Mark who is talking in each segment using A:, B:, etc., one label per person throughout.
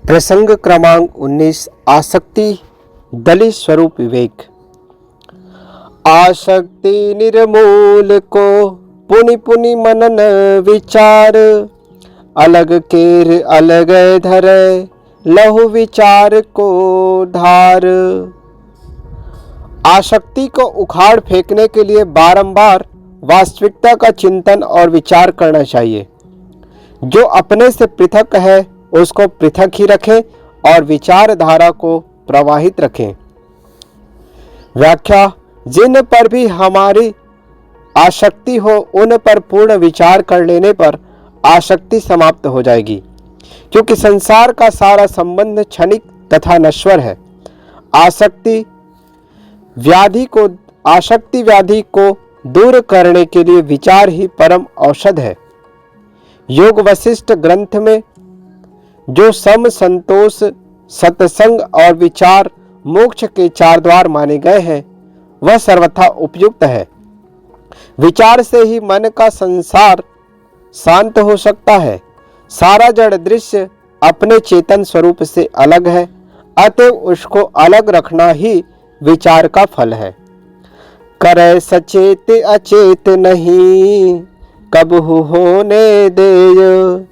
A: प्रसंग क्रमांक 19 आसक्ति दलित स्वरूप विवेक। आसक्ति निर्मूल को पुनि पुनि मनन विचार, अलग केर अलग धरे लहु विचार को धार। आसक्ति को उखाड़ फेंकने के लिए बारंबार वास्तविकता का चिंतन और विचार करना चाहिए। जो अपने से पृथक है उसको पृथक ही रखें और विचारधारा को प्रवाहित रखें। व्याख्या: जिन पर भी हमारी आसक्ति हो उन पर पूर्ण विचार कर लेने पर आसक्ति समाप्त हो जाएगी, क्योंकि संसार का सारा संबंध क्षणिक तथा नश्वर है। आसक्ति व्याधि को दूर करने के लिए विचार ही परम औषध है। योग वशिष्ठ ग्रंथ में जो सम, संतोष, सत्संग और विचार मोक्ष के 4 द्वार माने गए हैं वह सर्वथा उपयुक्त है। विचार से ही मन का संसार शांत हो सकता है। सारा जड़ दृश्य अपने चेतन स्वरूप से अलग है, अतएव उसको अलग रखना ही विचार का फल है। करे सचेत अचेत नहीं, कबहु होने देय,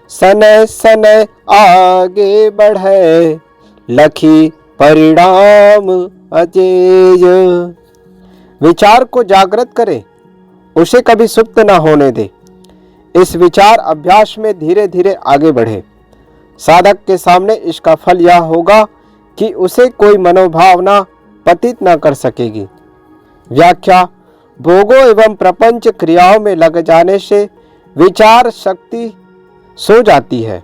A: सनय सनय आगे बढ़े, लखी परिणाम अजेय। विचार को जागृत करे, उसे कभी सुप्त न होने दे। इस विचार अभ्यास में धीरे धीरे आगे बढ़े। साधक के सामने इसका फल यह होगा कि उसे कोई मनोभावना पतित न कर सकेगी। व्याख्या: भोगों एवं प्रपंच क्रियाओं में लग जाने से विचार शक्ति सो जाती है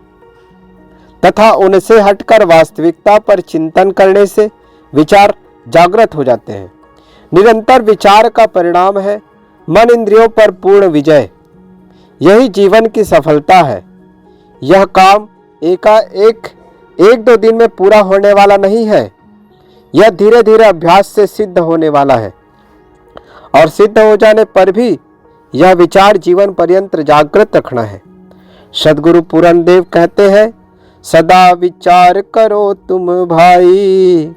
A: तथा उनसे हटकर वास्तविकता पर चिंतन करने से विचार जागृत हो जाते हैं। निरंतर विचार का परिणाम है मन इंद्रियों पर पूर्ण विजय। यही जीवन की सफलता है। यह काम एक दो दिन में पूरा होने वाला नहीं है। यह धीरे धीरे अभ्यास से सिद्ध होने वाला है और सिद्ध हो जाने पर भी यह विचार जीवन पर्यंत जागृत रखना है। सद्गुरु पूरन देव कहते हैं, सदा विचार करो तुम भाई,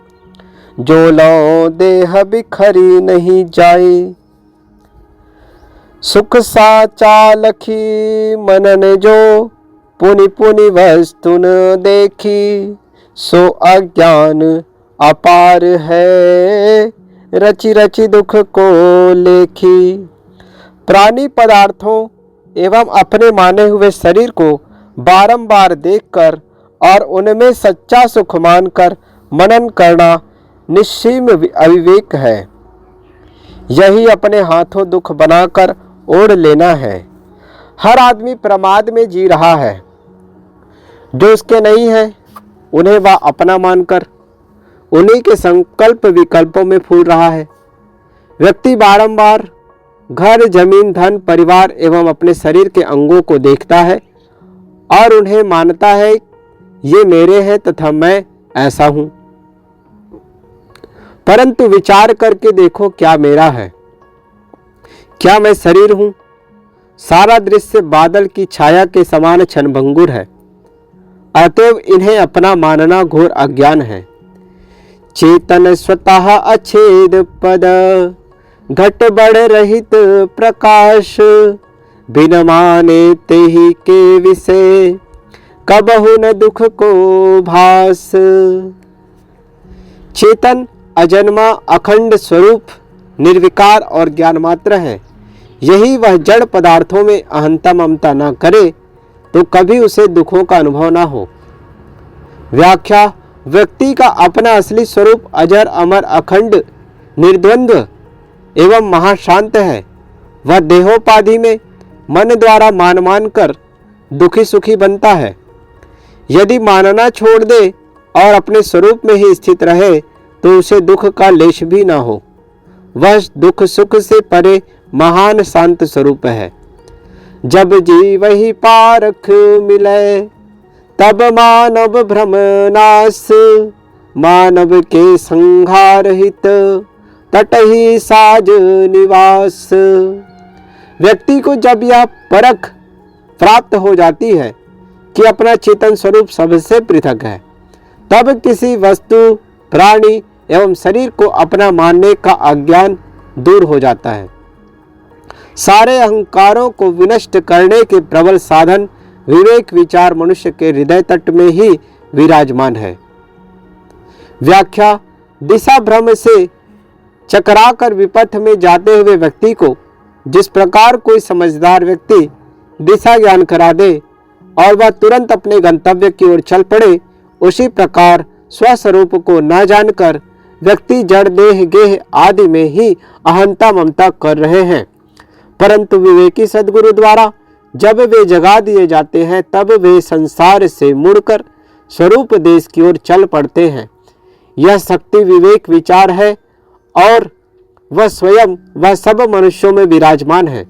A: जो लो देह बिखरी नहीं जाए। सुख साचा लखी मनन जो, पुनि पुनि वस्तु न देखी, सो अज्ञान अपार है, रचि रचि दुख को लेखी। प्राणी पदार्थों एवं अपने माने हुए शरीर को बारंबार देखकर और उनमें सच्चा सुख मानकर मनन करना निश्चीम अविवेक है। यही अपने हाथों दुख बनाकर ओढ़ लेना है। हर आदमी प्रमाद में जी रहा है। जो उसके नहीं है उन्हें वह अपना मानकर उन्हीं के संकल्प विकल्पों में फूल रहा है। व्यक्ति बारंबार घर, जमीन, धन, परिवार एवं अपने शरीर के अंगों को देखता है और उन्हें मानता है ये मेरे हैं तथा मैं ऐसा हूं। परंतु विचार करके देखो, क्या मेरा है? क्या मैं शरीर हूं? सारा दृश्य बादल की छाया के समान क्षणभंगुर है। अतएव इन्हें अपना मानना घोर अज्ञान है। चेतन स्वतः अछेद पद, घट बढ़ रहित प्रकाश, बिन माने तेहि के विषय, कबहु न दुख को भास। चेतन अजन्मा अखंड स्वरूप निर्विकार और ज्ञान मात्र है। यही वह जड़ पदार्थों में अहंता ममता न करे तो कभी उसे दुखों का अनुभव न हो। व्याख्या: व्यक्ति का अपना असली स्वरूप अजर, अमर, अखंड, निर्द्वंद्व एवं महाशांत है। वह देहोपाधि में मन द्वारा मान कर दुखी सुखी बनता है। यदि मानना छोड़ दे और अपने स्वरूप में ही स्थित रहे तो उसे दुख का लेश भी ना हो। वह दुख सुख से परे महान शांत स्वरूप है। जब जीव ही पारख मिले, तब मानव भ्रम नाश, मानव के संहार हित तट ही साज निवास। व्यक्ति को जब यह परख प्राप्त हो जाती है कि अपना चेतन स्वरूप सबसे पृथक है, तब किसी वस्तु, प्राणी एवं शरीर को अपना मानने का अज्ञान दूर हो जाता है। सारे अहंकारों को विनष्ट करने के प्रबल साधन विवेक विचार मनुष्य के हृदय तट में ही विराजमान है। व्याख्या: दिशा भ्रम से चकराकर विपथ में जाते हुए व्यक्ति को जिस प्रकार कोई समझदार व्यक्ति दिशा ज्ञान करा दे और वह तुरंत अपने गंतव्य की ओर चल पड़े, उसी प्रकार स्वस्वरूप को न जानकर व्यक्ति जड़ देह गेह आदि में ही अहंता ममता कर रहे हैं। परंतु विवेकी सद्गुरु द्वारा जब वे जगा दिए जाते हैं, तब वे संसार से मुड़कर स्वरूप देश की ओर चल पड़ते हैं। यह शक्ति विवेक विचार है और वह स्वयं वह सब मनुष्यों में विराजमान है।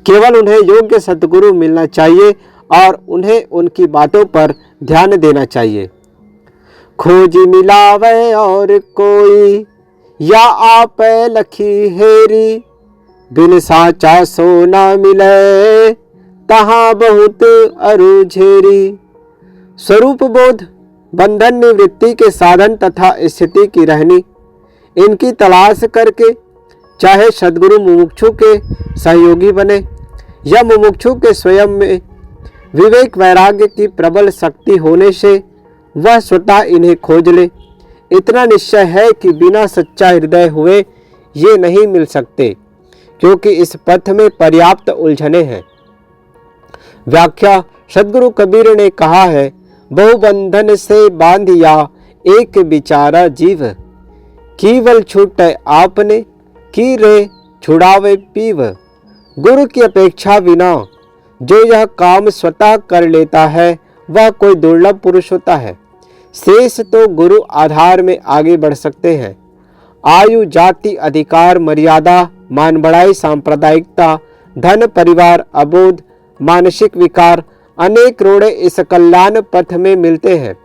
A: केवल उन्हें योग्य सद्गुरु मिलना चाहिए और उन्हें उनकी बातों पर ध्यान देना चाहिए। खोजी मिलावे और कोई या आप लखी हेरी, बिन साचा सोना मिले तहाँ बहुत अरु झेरी। स्वरूप बोध बंधन निवृत्ति के साधन तथा स्थिति की रहनी, इनकी तलाश करके चाहे सद्गुरु मुमुक्षु के सहयोगी बने या मुमुक्षु के स्वयं में विवेक वैराग्य की प्रबल शक्ति होने से वह स्वतः इन्हें खोज ले, इतना निश्चय है कि बिना सच्चा हृदय हुए ये नहीं मिल सकते, क्योंकि इस पथ में पर्याप्त उलझने हैं। व्याख्या: सद्गुरु कबीर ने कहा है, बहुबंधन से बांधिया एक बिचारा जीव, केवल छूटे आपने की रे छुड़ावे पीव। गुरु की अपेक्षा बिना जो यह काम स्वतः कर लेता है, वह कोई दुर्लभ पुरुष होता है। शेष तो गुरु आधार में आगे बढ़ सकते हैं। आयु, जाति, अधिकार, मर्यादा, मान बढ़ाई, सांप्रदायिकता, धन, परिवार, अबोध, मानसिक विकार, अनेक रोड़े इस कल्याण पथ में मिलते हैं।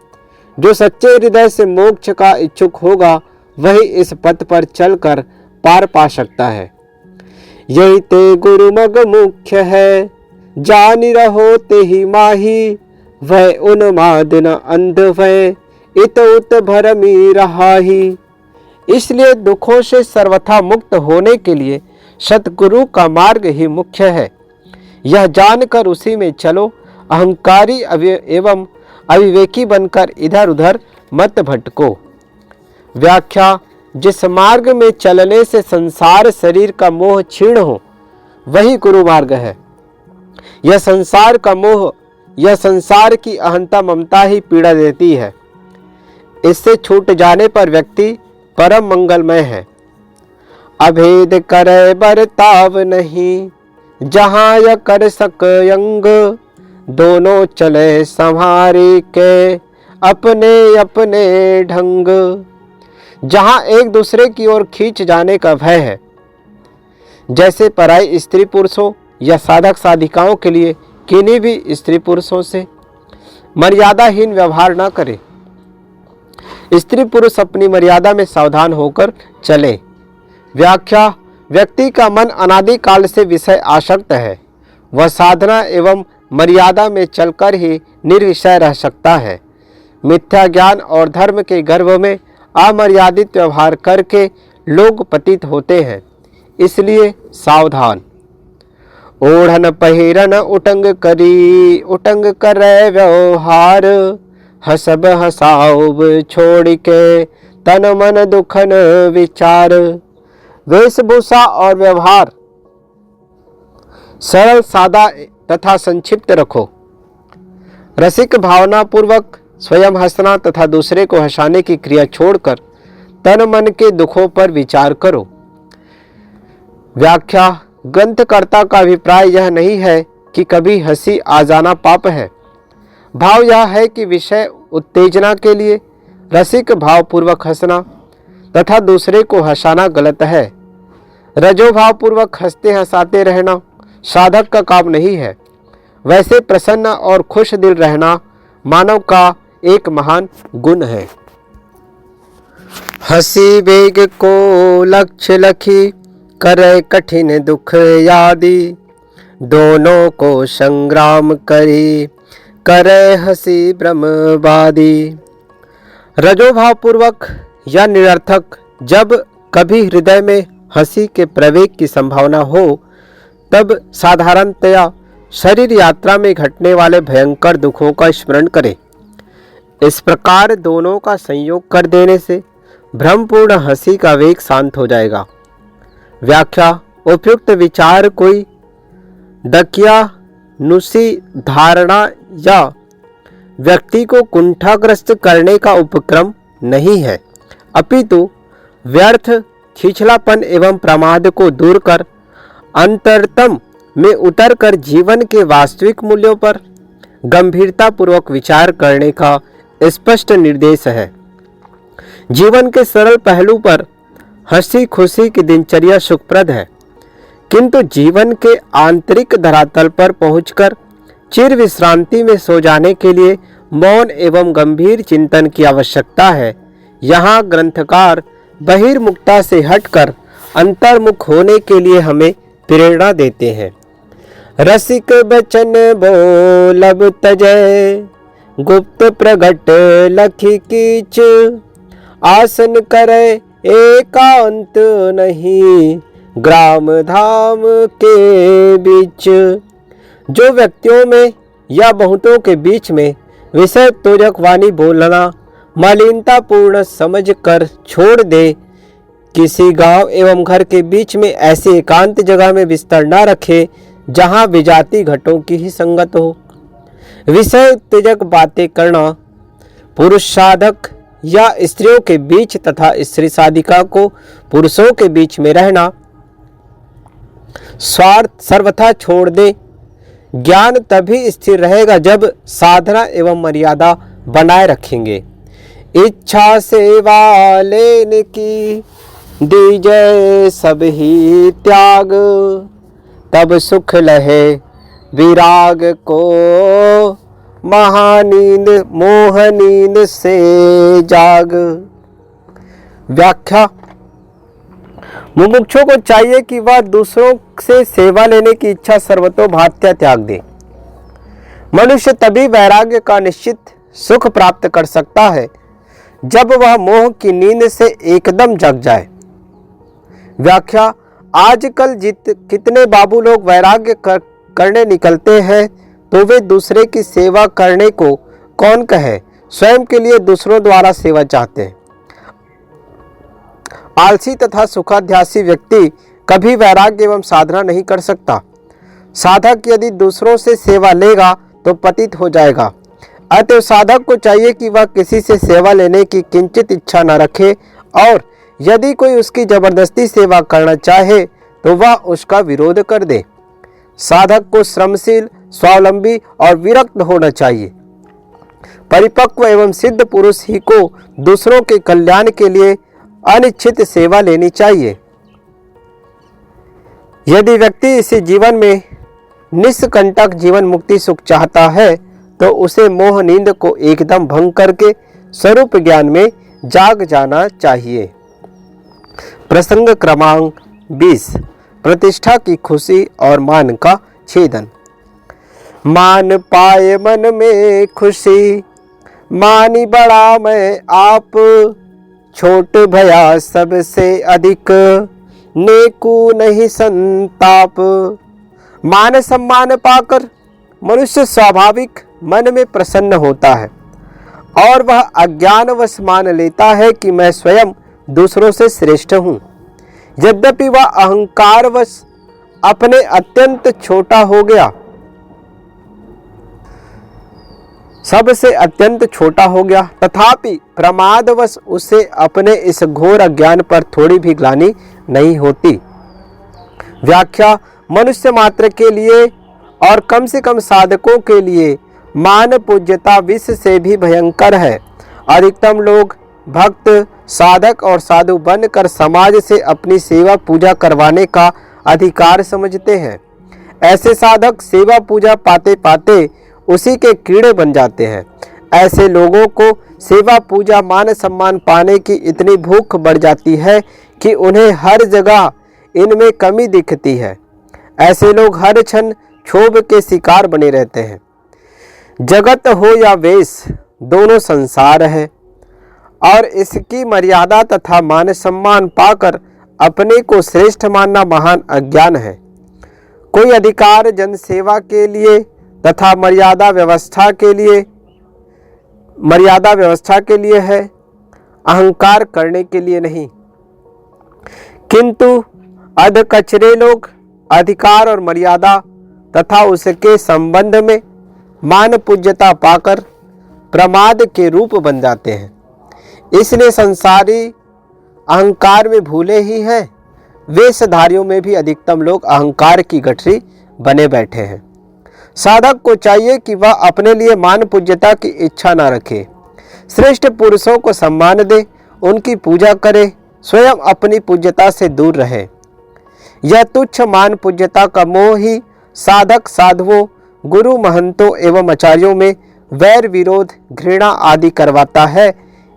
A: जो सच्चे हृदय से मोक्ष का इच्छुक होगा, वही इस पथ पर चलकर पार पा सकता है। यही ते गुरु मग मुख्य है, जानि रहो ते ही माही, वह उन्माद न अंध वह इत उत भरमी रहाही। इसलिए दुखों से सर्वथा मुक्त होने के लिए सतगुरु का मार्ग ही मुख्य है। यह जानकर उसी में चलो, अहंकारी एवं अविवेकी बनकर इधर उधर मत भटको। व्याख्या: जिस मार्ग में चलने से संसार शरीर का मोह क्षीण हो, वही गुरु मार्ग है। यह संसार का मोह, यह संसार की अहंता ममता ही पीड़ा देती है। इससे छूट जाने पर व्यक्ति परम मंगलमय है। अभेद करे बरताव नहीं, जहाँ यह कर सक यंग, दोनों चले संहारे के अपने अपने ढंग। जहाँ एक दूसरे की ओर खींच जाने का भय है, जैसे पराई स्त्री पुरुषों या साधक साधिकाओं के लिए किन्हीं भी स्त्री पुरुषों से मर्यादाहीन व्यवहार न करे। स्त्री पुरुष अपनी मर्यादा में सावधान होकर चले। व्याख्या: व्यक्ति का मन अनादि काल से विषय आसक्त है। वह साधना एवं मर्यादा में चलकर ही निर्विषय रह सकता है। मिथ्या ज्ञान और धर्म के गर्भ में अमर्यादित व्यवहार करके लोग पतित होते हैं, इसलिए सावधान। ओढ़न पहिरन उटंग करी, उटंग करे व्यवहार, हसब हसाउब छोड़ के तन मन दुखन विचार। वेशभूषा और व्यवहार सरल, सादा तथा संक्षिप्त रखो। रसिक भावना पूर्वक स्वयं हंसना तथा दूसरे को हंसाने की क्रिया छोड़कर तन मन के दुखों पर विचार करो। व्याख्या: ग्रंथकर्ता का अभिप्राय यह नहीं है कि कभी हंसी आ जाना पाप है। भाव यह है कि विषय उत्तेजना के लिए रसिक भाव पूर्वक हंसना तथा दूसरे को हंसाना गलत है। रजोभाव पूर्वक हंसते हंसाते रहना साधक का काम नहीं है। वैसे प्रसन्न और खुश दिल रहना मानव का एक महान गुण है। हंसी वेग को लक्ष्य लखी, करे कठिन दुख यादि, दोनों को संग्राम करी, करे हंसी ब्रह्मवादी। रजोभाव पूर्वक या निरर्थक जब कभी हृदय में हंसी के प्रवेग की संभावना हो, तब साधारणतया शरीर यात्रा में घटने वाले भयंकर दुखों का स्मरण करें। इस प्रकार दोनों का संयोग कर देने से भ्रमपूर्ण हंसी का वेग शांत हो जाएगा। व्याख्या: उपयुक्त विचार कोई दकियानुसी धारणा या व्यक्ति को कुंठाग्रस्त करने का उपक्रम नहीं है, अपितु व्यर्थ छिछलापन एवं प्रमाद को दूर कर अंतरतम में उतरकर जीवन के वास्तविक मूल्यों पर गंभीरता पूर्वक विचार करने का स्पष्ट निर्देश है। जीवन के सरल पहलू पर हंसी खुशी की दिनचर्या सुखप्रद है, किंतु जीवन के आंतरिक धरातल पर पहुंचकर चिर विश्रांति में सो जाने के लिए मौन एवं गंभीर चिंतन की आवश्यकता है। यहाँ ग्रंथकार बहिर्मुखता से हटकर अंतर्मुख होने के लिए हमें प्रेरणा देते हैं। रसिक बचन बोलब तजय, गुप्त प्रगट लखी कीच, आसन करे एकांत नहीं, ग्राम धाम के बीच। जो व्यक्तियों में या बहुतों के बीच में विषय तोजक वाणी बोलना मलिनता पूर्ण समझ कर छोड़ दे, किसी गांव एवं घर के बीच में ऐसी एकांत जगह में बिस्तर न रखे जहां विजाति घटों की ही संगत हो। विषय उत्तेजक बातें करना पुरुष साधक या स्त्रियों के बीच तथा स्त्री साधिका को पुरुषों के बीच में रहना, स्वार्थ सर्वथा छोड़ दे। ज्ञान तभी स्थिर रहेगा जब साधना एवं मर्यादा बनाए रखेंगे। इच्छा सेवा लेने की दीजय सब ही त्याग, तब सुख लहे विराग को, महानींद मोह नींद से जाग। व्याख्या: मुमुक्षु को चाहिए कि वह दूसरों से सेवा लेने की इच्छा सर्वतोभात्या त्याग दे। मनुष्य तभी वैराग्य का निश्चित सुख प्राप्त कर सकता है जब वह मोह की नींद से एकदम जग जाए। व्याख्या: आजकल कितने बाबू लोग वैराग्य करने निकलते हैं तो वे दूसरे की सेवा करने को कौन कहे, स्वयं के लिए दूसरों द्वारा सेवा चाहते हैं। आलसी तथा सुखाध्यासी व्यक्ति कभी वैराग्य एवं साधना नहीं कर सकता। साधक यदि दूसरों से सेवा लेगा तो पतित हो जाएगा। अतः साधक को चाहिए कि वह किसी से सेवा लेने की किंचित इच्छा न रखे, और यदि कोई उसकी जबरदस्ती सेवा करना चाहे तो वह उसका विरोध कर दे। साधक को श्रमशील, स्वावलंबी और विरक्त होना चाहिए। परिपक्व एवं सिद्ध पुरुष ही को दूसरों के कल्याण के लिए अनिश्चित सेवा लेनी चाहिए। यदि व्यक्ति इसी जीवन में निष्कंटक जीवन मुक्ति सुख चाहता है तो उसे मोह नींद को एकदम भंग करके स्वरूप ज्ञान में जाग जाना चाहिए। प्रसंग क्रमांक 20, प्रतिष्ठा की खुशी और मान का छेदन। मान पाए मन में खुशी, मानी बड़ा मैं आप, छोट भया सबसे अधिक, नेकू नहीं संताप। मान सम्मान पाकर मनुष्य स्वाभाविक मन में प्रसन्न होता है और वह अज्ञानवश मान लेता है कि मैं स्वयं दूसरों से श्रेष्ठ हूँ। यद्यपि वह अहंकारवश अपने अत्यंत छोटा हो गया, सबसे अत्यंत छोटा हो गया, तथापि प्रमादवश उसे अपने इस घोर अज्ञान पर थोड़ी भी ग्लानि नहीं होती। व्याख्या: मनुष्य मात्र के लिए और कम से कम साधकों के लिए मान पूज्यता विष से भी भयंकर है। अधिकतम लोग भक्त, साधक और साधु बनकर समाज से अपनी सेवा पूजा करवाने का अधिकार समझते हैं। ऐसे साधक सेवा पूजा पाते पाते उसी के कीड़े बन जाते हैं। ऐसे लोगों को सेवा पूजा मान सम्मान पाने की इतनी भूख बढ़ जाती है कि उन्हें हर जगह इनमें कमी दिखती है। ऐसे लोग हर क्षण क्षोभ के शिकार बने रहते हैं। जगत हो या वेश, दोनों संसार है और इसकी मर्यादा तथा मान सम्मान पाकर अपने को श्रेष्ठ मानना महान अज्ञान है। कोई अधिकार जनसेवा के लिए तथा मर्यादा व्यवस्था के लिए है, अहंकार करने के लिए नहीं। किंतु अधकचरे लोग अधिकार और मर्यादा तथा उसके संबंध में मान पूज्यता पाकर प्रमाद के रूप बन जाते हैं। इसलिए संसारी अहंकार में भूले ही हैं, वेशधारियों में भी अधिकतम लोग अहंकार की गठरी बने बैठे हैं। साधक को चाहिए कि वह अपने लिए मान पूज्यता की इच्छा न रखे, श्रेष्ठ पुरुषों को सम्मान दे, उनकी पूजा करे, स्वयं अपनी पूज्यता से दूर रहे। यह तुच्छ मान पूज्यता का मोह ही साधक साधुओं, गुरु महंतों एवं आचार्यों में वैर विरोध घृणा आदि करवाता है।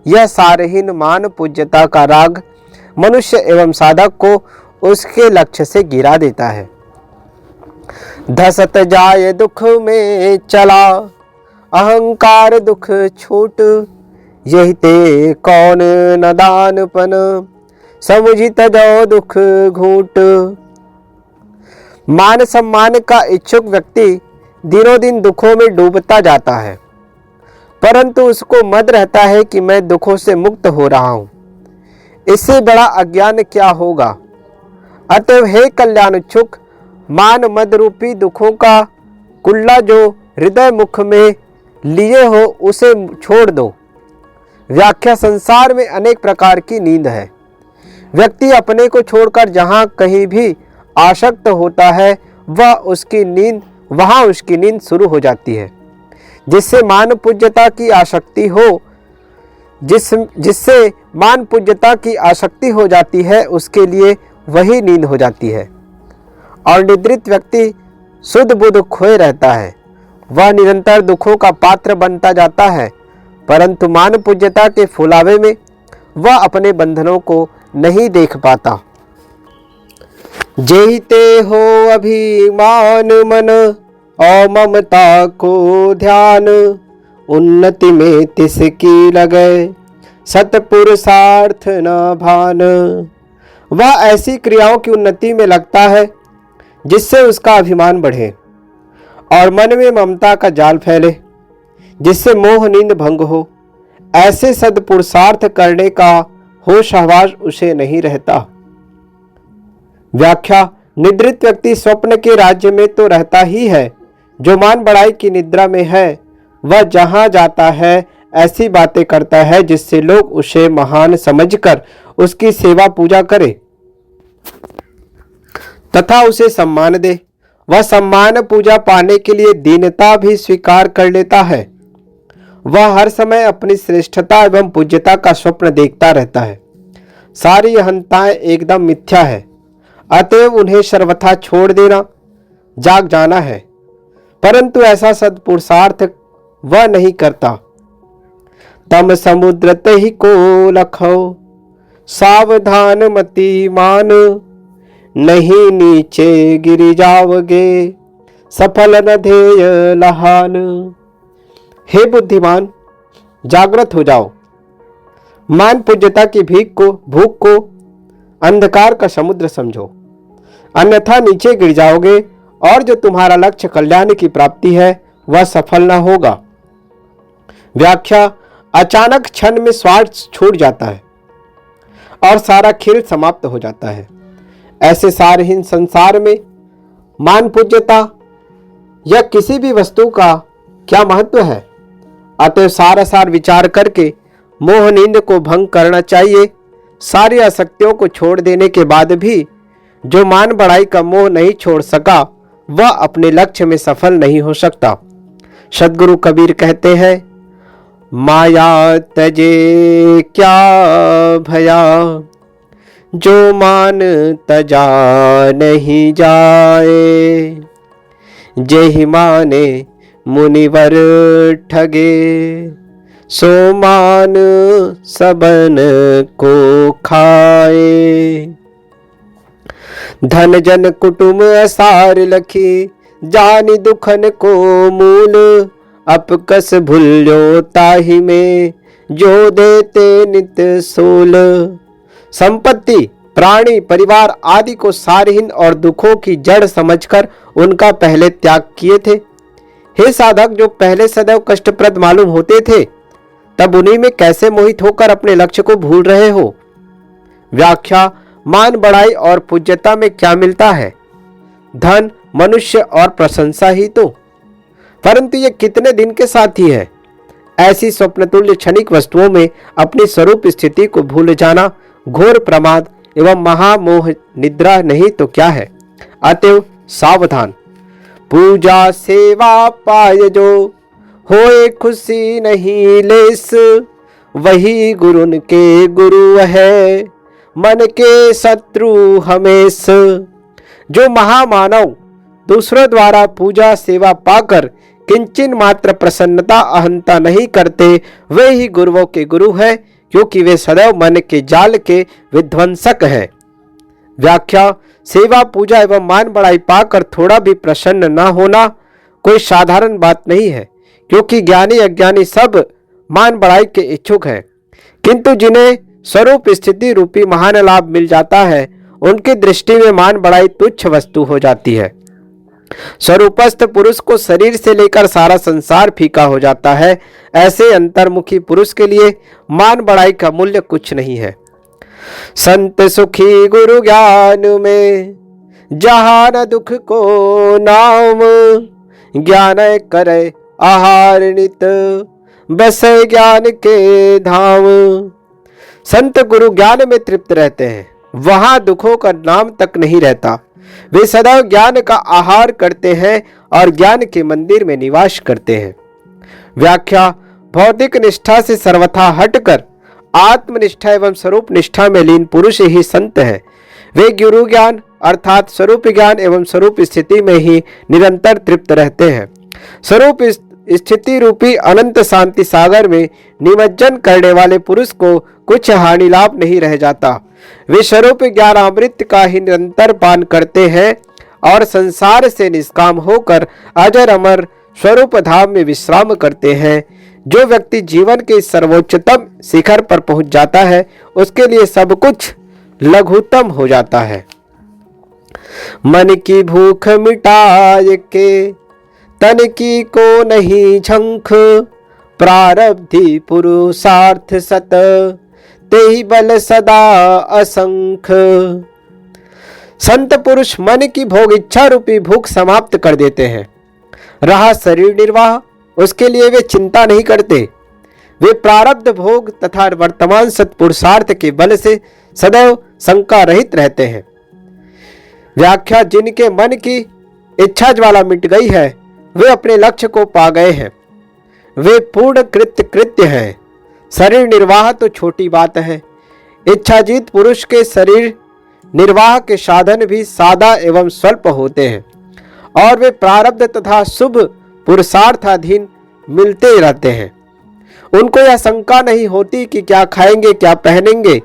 A: यह सारहीन मान पूज्यता का राग मनुष्य एवं साधक को उसके लक्ष्य से गिरा देता है। धसत जाय दुख में चला, अहंकार दुख छूट, यही ते कौन नदानपन, समुझित जो दुख घूट। मान सम्मान का इच्छुक व्यक्ति दिनों दिन दुखों में डूबता जाता है, परंतु उसको मद रहता है कि मैं दुखों से मुक्त हो रहा हूं। इससे बड़ा अज्ञान क्या होगा। अतएव हे कल्याण इच्छुक, मान मद रूपी दुखों का कुल्ला जो हृदय मुख में लिए हो उसे छोड़ दो। व्याख्या संसार में अनेक प्रकार की नींद है। व्यक्ति अपने को छोड़कर जहाँ कहीं भी आसक्त होता है वहाँ उसकी नींद शुरू हो जाती है। जिससे मान पूज्यता की आसक्ति हो जाती है उसके लिए वही नींद हो जाती है। और निद्रित व्यक्ति शुद्ध बुद्ध खोए रहता है, वह निरंतर दुखों का पात्र बनता जाता है, परंतु मान पूज्यता के फुलावे में वह अपने बंधनों को नहीं देख पाता। जेते हो अभिमान मन और ममता को ध्यान, उन्नति में तिसकी लगे सतपुरुषार्थ न भान। वह ऐसी क्रियाओं की उन्नति में लगता है जिससे उसका अभिमान बढ़े और मन में ममता का जाल फैले, जिससे मोह नींद भंग हो। ऐसे सदपुरुषार्थ करने का होश हवास उसे नहीं रहता। व्याख्या निद्रित व्यक्ति स्वप्न के राज्य में तो रहता ही है, जो मान बढ़ाई की निद्रा में है वह जहां जाता है ऐसी बातें करता है जिससे लोग उसे महान समझकर उसकी सेवा पूजा करे तथा उसे सम्मान दे। वह सम्मान पूजा पाने के लिए दीनता भी स्वीकार कर लेता है। वह हर समय अपनी श्रेष्ठता एवं पूज्यता का स्वप्न देखता रहता है। सारी अहंताएं एकदम मिथ्या है, अतएव उन्हें सर्वथा छोड़ देना, जाग जाना है। परंतु ऐसा सदपुरुषार्थ वह नहीं करता। तम समुद्र तहि को लखो, सावधान मति मान, नहीं नीचे गिर जाओगे, सफल न ध्येय लहान। हे बुद्धिमान, जागृत हो जाओ। मान पूज्यता की भूख को अंधकार का समुद्र समझो, अन्यथा नीचे गिर जाओगे और जो तुम्हारा लक्ष्य कल्याण की प्राप्ति है वह सफल न होगा। व्याख्या अचानक क्षण में श्वास छूट जाता है और सारा खेल समाप्त हो जाता है। ऐसे सारहीन संसार में मान पूज्यता या किसी भी वस्तु का क्या महत्व है। अतः सारासार विचार करके मोह नींद को भंग करना चाहिए। सारी आसक्तियों को छोड़ देने के बाद भी जो मान बढ़ाई का मोह नहीं छोड़ सका वह अपने लक्ष्य में सफल नहीं हो सकता। सद्गुरु कबीर कहते हैं, माया तजे क्या भया, जो मान तजा नहीं जाए, जेहि माने मुनिवर ठगे, सो मान सबन को खाए। धन जन कुटुम असार लखी, जानि दुखन को मूल। अपकस भूल्यो ताहि में, जो देते नित सोल। संपत्ति, प्राणी, परिवार आदि को सारहीन और दुखों की जड़ समझकर उनका पहले त्याग किए थे। हे साधक, जो पहले सदैव कष्टप्रद मालूम होते थे, तब उन्हीं में कैसे मोहित होकर अपने लक्ष्य को भूल रहे हो। व्याख्या: मान बढ़ाई और पूज्यता में क्या मिलता है? धन, मनुष्य और प्रशंसा ही तो। परंतु ये कितने दिन के साथी है। ऐसी स्वप्नतुल्य क्षणिक वस्तुओं में अपनी स्वरूप स्थिति को भूल जाना घोर प्रमाद एवं महामोह निद्रा नहीं तो क्या है। अतएव सावधान। पूजा सेवा पाय जो, होए खुशी नहीं लेस। वही गुरुन के गुरु है, मन के शत्रु हमेश। जो महामानव दूसरों द्वारा पूजा सेवा पाकर किंचन मात्र प्रसन्नता अहंता नहीं करते, वे ही गुरुओं के गुरु है, क्योंकि वे सदैव मन के जाल के विध्वंसक हैं। व्याख्या: सेवा पूजा एवं मान बढ़ाई पाकर थोड़ा भी प्रसन्न न होना कोई साधारण बात नहीं है, क्योंकि ज्ञानी अज्ञानी सब मान बढ़ाई के इच्छुक हैं। किंतु जिन्हें स्वरूप स्थिति रूपी महान लाभ मिल जाता है, उनकी दृष्टि में मान बढ़ाई तुच्छ वस्तु हो जाती है। स्वरूपस्थ पुरुष को शरीर से लेकर सारा संसार फीका हो जाता है। ऐसे अंतर्मुखी पुरुष के लिए मान बढ़ाई का मूल्य कुछ नहीं है। संत सुखी गुरु ज्ञान में, जहाँ न दुख को नाम। ज्ञान करे आहार नित, बसे ज्ञान के धाम। संत गुरु ज्ञान में तृप्त रहते हैं, वहां दुखों का नाम तक नहीं रहता। वे सदैव ज्ञान का आहार करते हैं और ज्ञान के मंदिर में निवास करते हैं। व्याख्या: भौतिक निष्ठा से सर्वथा हटकर आत्मनिष्ठा एवं स्वरूप निष्ठा में लीन पुरुष ही संत हैं। वे गुरु ज्ञान अर्थात स्वरूप ज्ञान एवं स्वरूप स्थिति में ही निरंतर तृप्त रहते हैं। स्वरूप स्थिति रूपी अनंत शांति सागर में निमज्जन करने वाले पुरुष को कुछ हानि लाभ नहीं रह जाता। वे स्वरूप ज्ञानामृत का ही निरंतर पान करते हैं और संसार से निष्काम होकर अजर अमर स्वरूप धाम में विश्राम करते हैं। जो व्यक्ति जीवन के सर्वोच्चतम शिखर पर पहुंच जाता है, उसके लिए सब कुछ लघुतम हो जाता है। मन की भूख मिटाए के, तन की को नहीं झंख। प्रारब्धि पुरुषार्थ सत, तेहि बल सदा असंख। संत पुरुष मन की भोग इच्छा रूपी भूख समाप्त कर देते हैं। रहा शरीर निर्वाह, उसके लिए वे चिंता नहीं करते। वे प्रारब्ध भोग तथा वर्तमान सत्पुरुषार्थ के बल से सदैव शंका रहित रहते हैं। व्याख्या: जिनके मन की इच्छा ज्वाला मिट गई है, वे अपने लक्ष्य को पा गए हैं। वे पूर्ण कृत्य हैं। शरीर निर्वाह तो छोटी बात है। इच्छाजीत पुरुष के शरीर निर्वाह के साधन भी सादा एवं स्वल्प होते हैं और वे प्रारब्ध तथा शुभ पुरुषार्थाधीन मिलते रहते हैं। उनको यह शंका नहीं होती कि क्या खाएंगे, क्या पहनेंगे,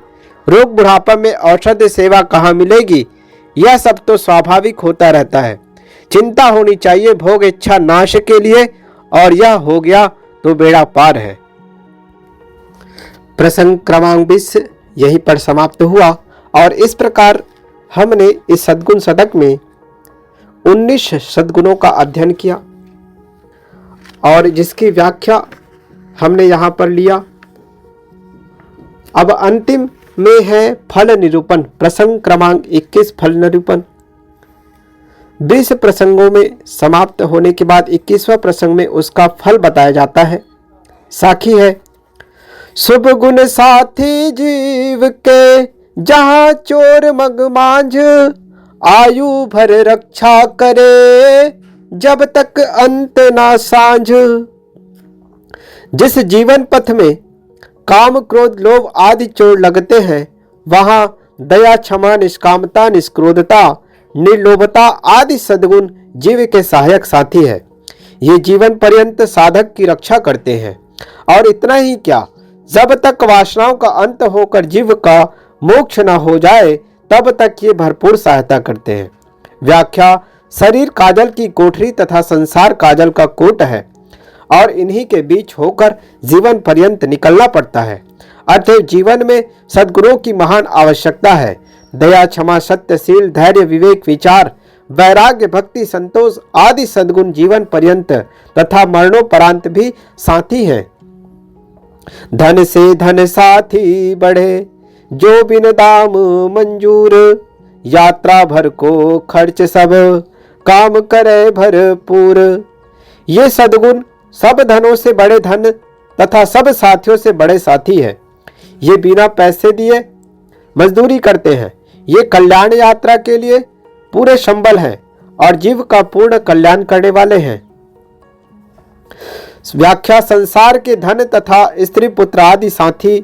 A: रोग बुढ़ापा में औषध सेवा कहाँ मिलेगी। यह सब तो स्वाभाविक होता रहता है। चिंता होनी चाहिए भोग इच्छा नाश के लिए, और यह हो गया तो बेड़ा पार है। प्रसंग क्रमांक 20 यहीं पर समाप्त हुआ और इस प्रकार हमने इस सद्गुण शतक में 19 सद्गुणों का अध्ययन किया और जिसकी व्याख्या हमने यहाँ पर लिया। अब अंतिम में है फल निरूपण। प्रसंग क्रमांक 21 फल निरूपण। 20 प्रसंगों में समाप्त होने के बाद 21वां प्रसंग में उसका फल बताया जाता है। साखी है: शुभ गुण साथी जीव के, जहाँ चोर मग मांझ। आयु भर रक्षा करे, जब तक अंत ना सांझ। जिस जीवन पथ में काम क्रोध लोभ आदि चोर लगते हैं, वहां दया क्षमा निष्कामता निष्क्रोधता निर्लोभता आदि सद्गुण जीव के सहायक साथी है। ये जीवन पर्यंत साधक की रक्षा करते हैं और इतना ही क्या, जब तक वासनाओं का अंत होकर जीव का मोक्ष न हो जाए तब तक ये भरपूर सहायता करते हैं। व्याख्या: शरीर काजल की कोठरी तथा संसार काजल का कोट है और इन्हीं के बीच होकर जीवन पर्यंत निकलना पड़ता है। अतः जीवन में सद्गुणों की महान आवश्यकता है। दया, क्षमा, सत्यशील, धैर्य, विवेक, विचार, वैराग्य, भक्ति, संतोष आदि सद्गुण जीवन पर्यंत तथा मरणोपरांत भी साथी हैं। धन से धन साथी बढ़े, जो बिन दाम मंजूर, यात्रा भर को खर्च सब, काम करे भरपूर। ये सद्गुण सब धनों से बड़े धन तथा सब साथियों से बड़े साथी है। ये बिना पैसे दिए मजदूरी करते हैं। ये कल्याण यात्रा के लिए पूरे संबल हैं और जीव का पूर्ण कल्याण करने वाले हैं। व्याख्या: संसार के धन तथा स्त्री पुत्र आदि साथी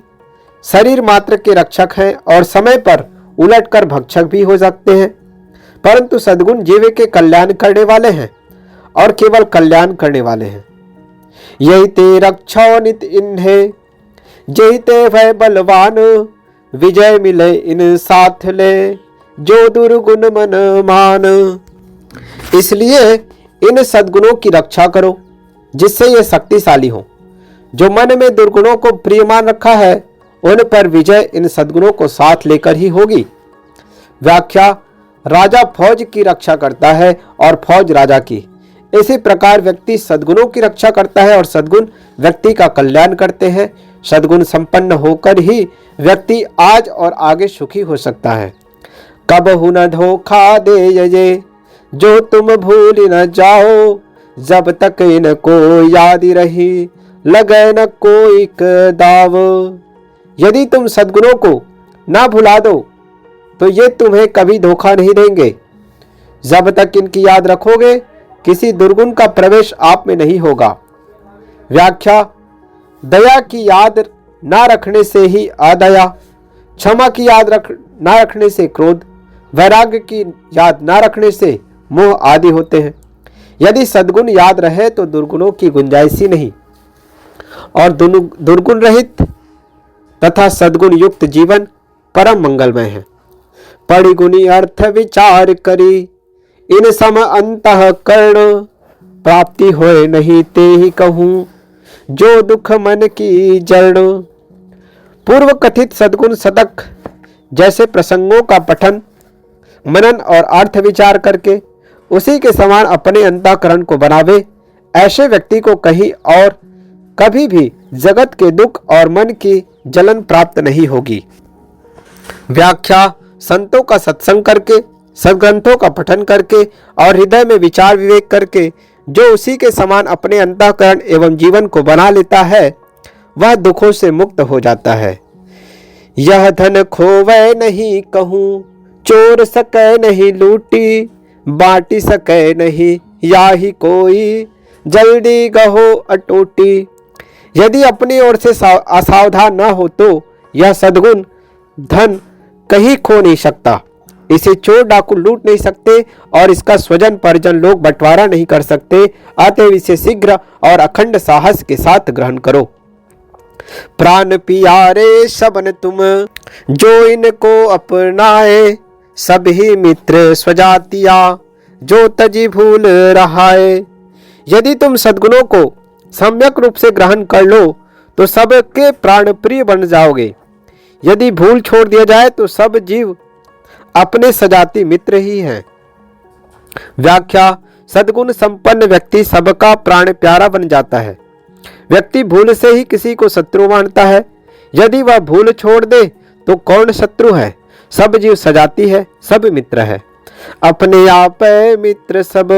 A: शरीर मात्र के रक्षक हैं और समय पर उलटकर भक्षक भी हो सकते हैं, परंतु सद्गुण जीव के कल्याण करने वाले हैं और केवल कल्याण करने वाले हैं। यही ते रक्षा नित इन्हें, जही ते भय बलवान, विजय मिले इन साथ ले, जो दुर्गुण मन मान। इसलिए इन सद्गुणों की रक्षा करो जिससे ये शक्तिशाली हो। जो मन में दुर्गुणों को प्रियमान रखा है उन पर विजय इन सद्गुणों को साथ लेकर ही होगी। व्याख्या: राजा फौज की रक्षा करता है और फौज राजा की। इसी प्रकार व्यक्ति सद्गुणों की रक्षा करता है और सद्गुण व्यक्ति का कल्याण करते हैं। सद्गुण संपन्न होकर ही व्यक्ति आज और आगे सुखी हो सकता है। कबहु न धोखा दे ये, जो तुम भूल न जाओ, जब तक इनको याद रही, लगे न कोई दाव। यदि तुम सद्गुणों को ना भुला दो तो ये तुम्हें कभी धोखा नहीं देंगे। जब तक इनकी याद रखोगे किसी दुर्गुण का प्रवेश आप में नहीं होगा। व्याख्या: दया की याद ना रखने से ही अदया, क्षमा की याद ना रखने से क्रोध, वैराग्य की याद ना रखने से मोह आदि होते हैं। यदि सद्गुण याद रहे तो दुर्गुणों की गुंजाइश ही नहीं और दुर्गुण रहित तथा सद्गुण युक्त जीवन परम मंगलमय है। परिगुणी अर्थ विचार करी, इन सम अंतः कर्ण, प्राप्ति होए नहीं ते ही कहूँ, जो दुख मन की जड़। पूर्व कथित सद्गुण शतक जैसे प्रसंगों का पठन, मनन और अर्थ विचार करके उसी के समान अपने अंतःकरण को बनावे, ऐसे व्यक्ति को कहीं और कभी भी जगत के दुख और मन की जलन प्राप्त नहीं होगी। व्याख्या: संतों का सत्संग करके, सद्ग्रंथों का पठन करके और हृदय में विचार विवेक करके जो उसी के समान अपने अंतःकरण एवं जीवन को बना लेता है वह दुखों से मुक्त हो जाता है। यह धन खोवे नहीं कहूँ, चोर सके नहीं लूटी, बाटी सके नहीं या ही कोई, जल्दी गहो अटूटी। यदि अपनी ओर से असावधान न हो तो यह सद्गुण धन कहीं खो नहीं सकता। इसे चोर डाकू लूट नहीं सकते और इसका स्वजन परिजन लोग बंटवारा नहीं कर सकते। अतएव इसे शीघ्र और अखंड साहस के साथ ग्रहण करो। प्राण पियारे सबन तुम, जो इनको अपनाए, सभी मित्र स्वजातिया, जो तजी भूल रहा है। यदि तुम सद्गुणों को सम्यक रूप से ग्रहण कर लो तो सबके प्राण प्रिय बन जाओगे। यदि भूल छोड़ दिया जाए तो सब जीव अपने सजाती मित्र ही हैं। व्याख्या: सद्गुण संपन्न व्यक्ति सबका प्राण प्यारा बन जाता है। व्यक्ति भूल से ही किसी को शत्रु मानता है। यदि वह भूल छोड़ दे तो कौन शत्रु है? सब जीव सजाती है, सब मित्र है। अपने आप मित्र सब,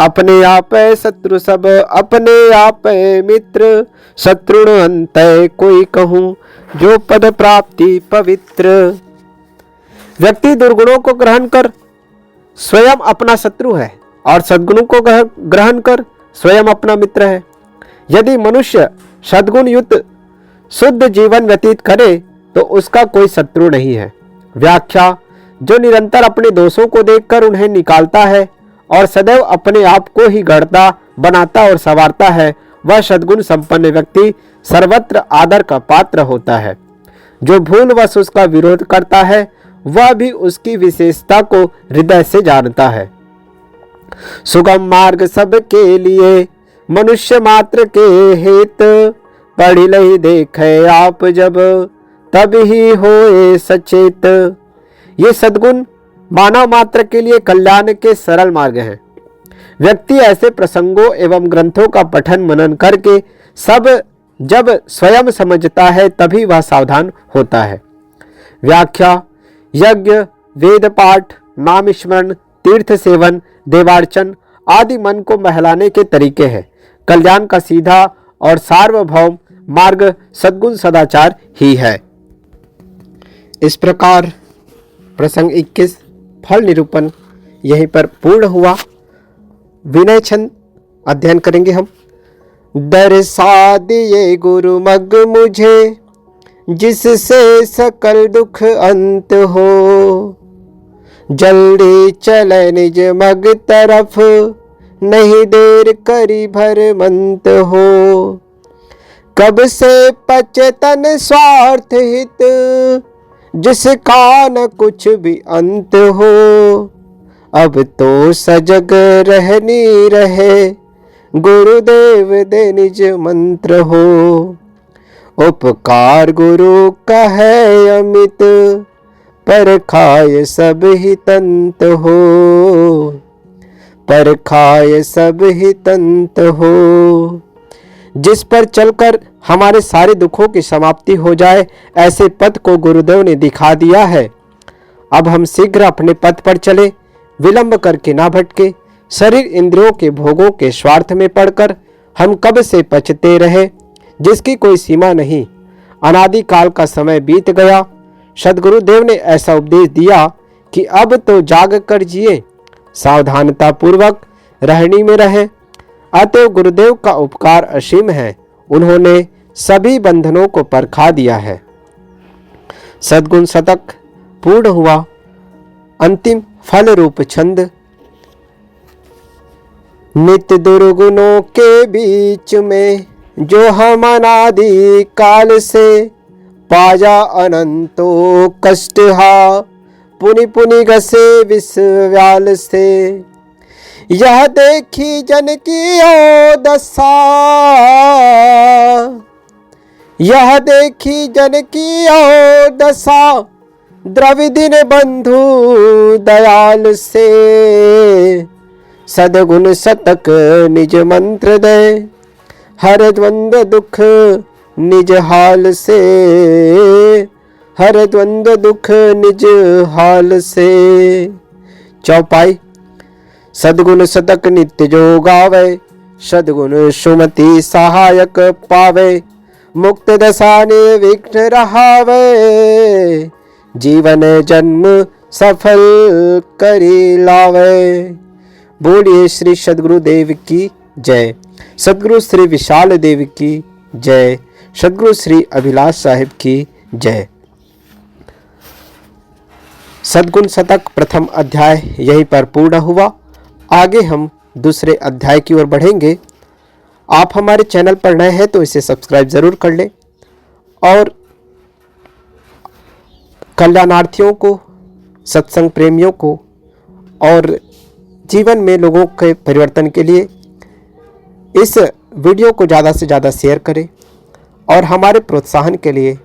A: अपने आप शत्रु सब, अपने आप मित्र, शत्रुण अंत कोई कहूँ, जो पद प्राप्ति पवित्र। व्यक्ति दुर्गुणों को ग्रहण कर स्वयं अपना शत्रु है और सद्गुणों को ग्रहण कर स्वयं अपना मित्र है। यदि मनुष्य सद्गुण युक्त शुद्ध जीवन व्यतीत करे तो उसका कोई शत्रु नहीं है। व्याख्या: जो निरंतर अपने दोषों को देखकर उन्हें निकालता है और सदैव अपने आप को ही गढ़ता, बनाता और संवारता है, वह सद्गुण संपन्न व्यक्ति सर्वत्र आदर का पात्र होता है। जो भूलवश उसका विरोध करता है वह भी उसकी विशेषता को हृदय से जानता है। सुगम मार्ग सबके लिए मनुष्य मात्र के हित, पढ़ लही देखे आप जब तब ही होए सचेत। ये सद्गुण मानव मात्र के लिए कल्याण के सरल मार्ग हैं। व्यक्ति ऐसे प्रसंगों एवं ग्रंथों का पठन मनन करके जब स्वयं समझता है तभी वह सावधान होता है। व्याख्या, यज्ञ, वेद पाठ, नाम स्मरण, तीर्थ सेवन, देवार्चन आदि मन को बहलाने के तरीके हैं। कल्याण का सीधा और सार्वभौम मार्ग सद्गुण सदाचार ही है। इस प्रकार प्रसंग 21 फल निरूपण यहीं पर पूर्ण हुआ। विनय छंद अध्ययन करेंगे हम। दर्शा दिए गुरु मग मुझे, जिससे सकल दुख अंत हो। जल्दी चले निज मग तरफ, नहीं देर करी भरमंत हो। कब से पचे तन स्वार्थ हित, जिसका न कुछ भी अंत हो। अब तो सजग रहनी रहे, गुरुदेव दे निज मंत्र हो। उपकार गुरु का है अमित, पर खाए सब ही तंत हो। पर खाए सब ही तंत हो। जिस पर चलकर हमारे सारे दुखों की समाप्ति हो जाए, ऐसे पथ को गुरुदेव ने दिखा दिया है। अब हम शीघ्र अपने पथ पर चले, विलंब करके ना भटके। शरीर इंद्रियों के भोगों के स्वार्थ में पड़कर हम कब से पचते रहे, जिसकी कोई सीमा नहीं। अनादि काल का समय बीत गया। सद्गुरुदेव ने ऐसा उपदेश दिया कि अब तो जाग कर जिए, सावधानता पूर्वक रहनी में रहे। अतएव गुरुदेव का उपकार असीम है। उन्होंने सभी बंधनों को परखा दिया है। सद्गुण शतक पूर्ण हुआ। अंतिम फल रूप छंद। नित्य दुर्गुणों के बीच में जो हम अनादि काल से, पाजा अनंतो कष्ट हा, पुनि पुनि घसे विष व्याल से। यह देखी जन की ओ दशा, यह देखी जन की ओ दशा, द्रविदिन बंधु दयाल से। सद्गुण शतक निज मंत्र दे, हर द्वंद्व दुख निज हाल से। हर द्वंद्व दुख निज हाल से। चौपाई। सद्गुण शतक नित्य जो गावे, सद्गुण सुमति सहायक पावे। मुक्त दशा निर्विघ्न रहावे, जीवन जन्म सफल करी लावे। बोलिए श्री सद्गुरुदेव की जय। सद्गुरु श्री विशाल देव की जय। सद्गुरु श्री अभिलाष साहिब की जय। सद्गुण शतक प्रथम अध्याय यहीं पर पूर्ण हुआ। आगे हम दूसरे अध्याय की ओर बढ़ेंगे। आप हमारे चैनल पर नए हैं तो इसे सब्सक्राइब जरूर कर लें और कल्याणार्थियों को, सत्संग प्रेमियों को और जीवन में लोगों के परिवर्तन के लिए इस वीडियो को ज़्यादा से ज़्यादा शेयर करें और हमारे प्रोत्साहन के लिए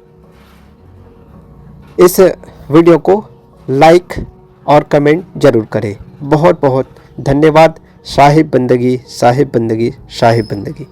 A: इस वीडियो को लाइक और कमेंट जरूर करें। बहुत बहुत धन्यवाद। साहिब बंदगी, साहिब बंदगी, साहिब बंदगी।